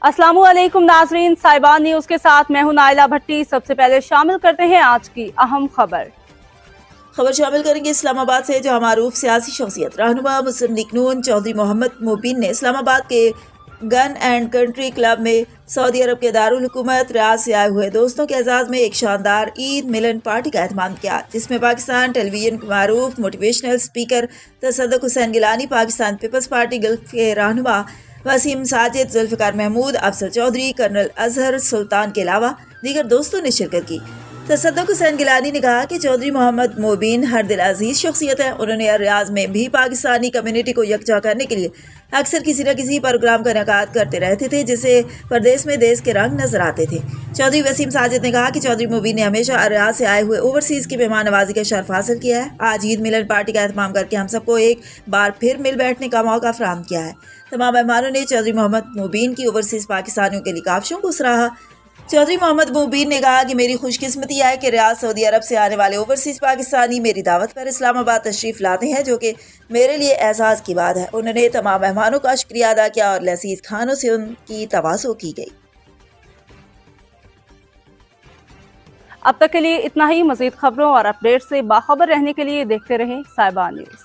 अस्सलाम वालेकुम नाजरीन, साहिबान न्यूज के साथ मैं हूं नाइला भट्टी। सबसे पहले शामिल करते हैं आज की अहम खबर शामिल करेंगे इस्लामाबाद से, जहां मारूफ सियासी शख्सियत रहनुमा मुस्लिम लीग नून चौधरी मोहम्मद मुबीन ने इस्लामाबाद के गन एंड कंट्री क्लब में सऊदी अरब के दारुल हुकूमत रियाद से आए हुए दोस्तों के एजाज में एक शानदार ईद मिलन पार्टी का एहतमाम किया, जिसमें पाकिस्तान टेलीविजन के मारूफ motivational speaker Tassaduq Hussain Gilani, Pakistan Peoples Party Gulf के रहनुमा वसीम साजिद, जुल्फिकार महमूद, अफजल चौधरी, कर्नल अजहर सुल्तान के अलावा दीगर दोस्तों ने शिरकत की। तसद्दुक हुसैन गिलानी ने कहा कि चौधरी मोहम्मद मुबीन हर दिल अजीज शख्सियत है। उन्होंने रियाज में भी पाकिस्तानी कम्युनिटी को यकजा करने के लिए अक्सर किसी न किसी प्रोग्राम का इनेकाद करते रहते थे, जिससे प्रदेश में देश के रंग नजर आते थे। चौधरी वसीम साजिद ने कहा कि चौधरी मुबीन ने हमेशा रियाज से आए हुए ओवरसीज की मेहमान नवाजी का शर्फ हासिल किया है। आज ईद मिलन पार्टी का एहतमाम करके हम सबको एक बार फिर मिल बैठने का मौका फराहम किया है। तमाम मेहमानों ने चौधरी मोहम्मद मुबीन की ओवरसीज पाकिस्तानियों के लिए काविशों को सराहा। चौधरी मोहम्मद मुबीन ने कहा कि मेरी खुशकिस्मती है कि रियाद सऊदी अरब से आने वाले ओवरसीज पाकिस्तानी मेरी दावत पर इस्लामाबाद तशरीफ लाते हैं, जो कि मेरे लिए एहसास की बात है। उन्होंने तमाम मेहमानों का शुक्रिया अदा किया और लजीज खानों से उनकी तवाज़ो की गई। अब तक के लिए इतना ही। मजीद खबरों और अपडेट से बाखबर रहने के लिए देखते रहें साहिबान न्यूज।